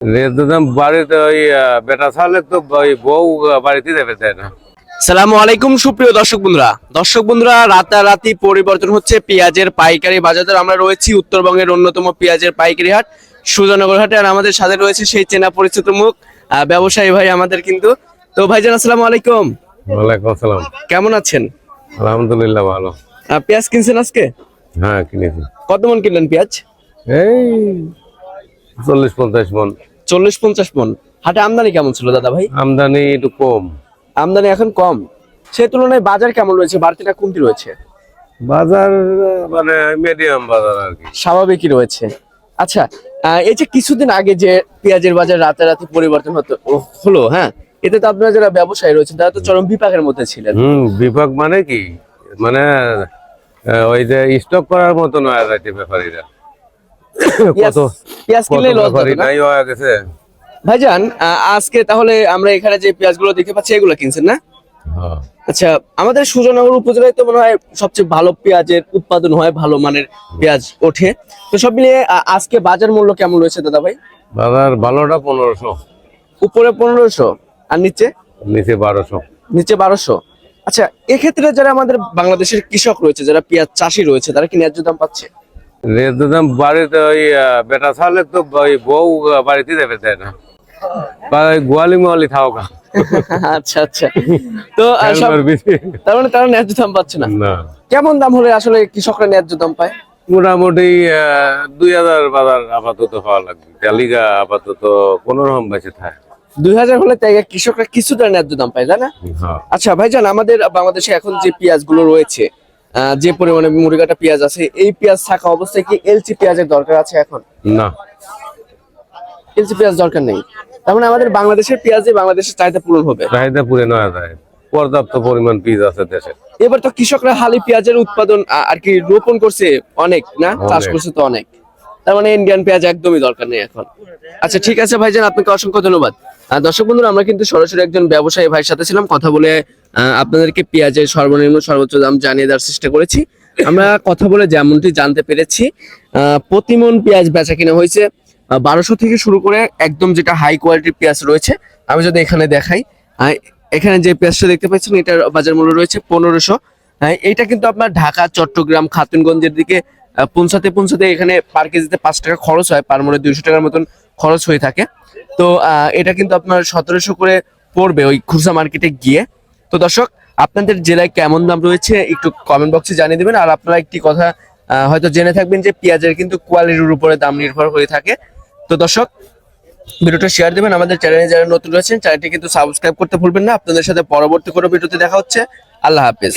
দাম বাড়িতে ওই বেটা ছাড়লে তো ওই বউ বাড়িতে যাবে তাই না। সালামু আলাইকুম সুপ্রিয় দর্শক বন্ধুরা রাতারাতি পরিবর্তন হচ্ছে পেঁয়াজের পাইকারি বাজার। আমরা রয়েছি উত্তরবঙ্গের অন্যতম পেঁয়াজের পাইকারি হাট সুজানগর হাটে, আর আমাদের সাথে রয়েছে সেই চেনা পরিচিত মুখ ব্যবসায়ী ভাই আমাদের কিন্তু। তো ভাইজান আসসালামু আলাইকুম। ওয়ালাইকুম আসসালাম। কেমন আছেন? আলহামদুলিল্লাহ ভালো। পেঁয়াজ কিনছেন আজকে? হ্যাঁ কিনেছি। কত মন কিনলেন পেঁয়াজ? এই 40-50 মন। 40-50 মন। হাটে আমদানি কেমন ছিল দাদা ভাই? আমদানি একটু কম। আমদানি এখন কম, সেই তুলনায় বাজার কেমন রয়েছে? বাড়তি না কমতি রয়েছে? বাজার মানে মিডিয়াম বাজার আর কি, স্বাভাবিকই রয়েছে। আচ্ছা, এই যে কিছুদিন আগে যে পেঁয়াজের বাজার রাতারাতি পরিবর্তন হলো, হ্যাঁ, এতে তো আপনারা যারা ব্যবসায়ী রয়েছেন তারা তো চরম বিপাকের মধ্যে ছিলেন। বিভাগ মানে কি, মানে ওই যে স্টক করার মতো নয় যাইতে ব্যাপারীরা। কত পেঁয়াজ কিনলে লস ব্যাপারী নাই হয়ে গেছে ভাইজান। আজকে তাহলে আমরা এখানে যে পেঁয়াজগুলো দেখতে পাচ্ছি এগুলো কিনছেন না? হ্যাঁ। আচ্ছা, আমাদের সুজানগর উপজেলায় তো মনে হয় সবচেয়ে ভালো পেঁয়াজের উৎপাদন হয়, ভালো মানের পেঁয়াজ ওঠে। তো সব মিলিয়ে আজকে বাজার মূল্য কেমন রয়েছে দাদা ভাই? বাজার ভালোটা 1500, উপরে 1500 আর নিচে নিচে 1200। নিচে 1200। আচ্ছা, এক্ষেত্রে যারা আমাদের বাংলাদেশের কৃষক রয়েছে, যারা পেঁয়াজ চাষি রয়েছে, তারা কি ন্যায্য দাম পাচ্ছে? দাম বাড়িতে ওই বেটা ছাড়লে তো ওই বউ বাড়িতে যাবে তাই না, বা ওই গোয়ালি মোয়ালি থাকা। আচ্ছা আচ্ছা। তো তার মানে তারা ন্যায্য দাম পাচ্ছে না? না, কেমন দাম হলে আসলে কৃষকরা ন্যায্য দাম পায়? মোটামুটি 2000 বাজার আপাতত পাওয়া লাগবে। তেলিগা আপাতত কোনো রকম বেঁচে থাকে। 2000 হলে তাই কৃষকরা কিছুটা ন্যায্য দাম পায়, তাই না? হ্যাঁ। আচ্ছা ভাইজান, আমাদের বাংলাদেশে এখন যে পেঁয়াজ গুলো রয়েছে, যে পরিমাণে মুড়িকাটা পেঁয়াজ আছে, এই পেঁয়াজ থাকা অবস্থায় কি এলচি পেঁয়াজের দরকার আছে এখন? না, এলচি পেঁয়াজ দরকার নেই। তার মানে আমাদের বাংলাদেশের পেঁয়াজে বাংলাদেশের চাহিদা পূরণ হবে। চাহিদা পুরে নেওয়া যায়, পর্যাপ্ত পরিমাণ বীজ আছে দেশে। এবার তো কৃষকরা হালি পেঁয়াজের উৎপাদন আর কি রোপণ করছে অনেক, না চাষ অনেক। করছে তো অনেক। তার মানে ইন্ডিয়ান পেঁয়াজ একদমই দরকার নেই এখন। আচ্ছা ঠিক আছে ভাইজান, আপনাকে অসংখ্য ধন্যবাদ। দর্শক বন্ধুরা, আমরা কিন্তু সরাসরি একজন ব্যবসায়ী ভাইয়ের সাথে ছিলাম, কথা বলে আপনাদেরকে পেঁয়াজের সর্বনিম্ন সর্বোচ্চ দাম জানিয়ে দেওয়ার চেষ্টা করেছি। আমরা কথা বলে যেমনটি জানতে পেরেছি, প্রতি মন পেঁয়াজ বেচা কিনা হয়েছে 1200 থেকে শুরু করে একদম যেটা হাই কোয়ালিটির পেঁয়াজ রয়েছে। আমি যদি এখানে দেখাই, এখানে যে পেঁয়াজটা দেখতে পাচ্ছেন এটার বাজার মূল্য রয়েছে 1500। এইটা কিন্তু আপনার ঢাকা, চট্টগ্রাম, খাতুনগঞ্জের দিকে পৌঁছাতে এখানে পার কেজিতে 5 টাকা খরচ হয়, পার মনে 200 টাকার মতন খরচ হয়ে থাকে। তো এটা কিন্তু আপনার 1700 করে পড়বে ওই খুচরা মার্কেটে গিয়ে। তো দর্শক, আপনাদের জেলায় কেমন দাম রয়েছে একটু কমেন্ট বক্সে জানিয়ে দেবেন। আর আপনারা একটি কথা হয়তো জেনে থাকবেন যে পেঁয়াজের কিন্তু কোয়ালিটির উপরে দাম নির্ভর হয়ে থাকে। তো দর্শক, ভিডিওটা শেয়ার দেবেন। আমাদের চ্যানেলে যারা নতুন রয়েছেন চ্যানেলটি কিন্তু সাবস্ক্রাইব করতে ভুলবেন না। আপনাদের সাথে পরবর্তী কোনো ভিডিওতে দেখা হচ্ছে। আল্লাহ হাফেজ।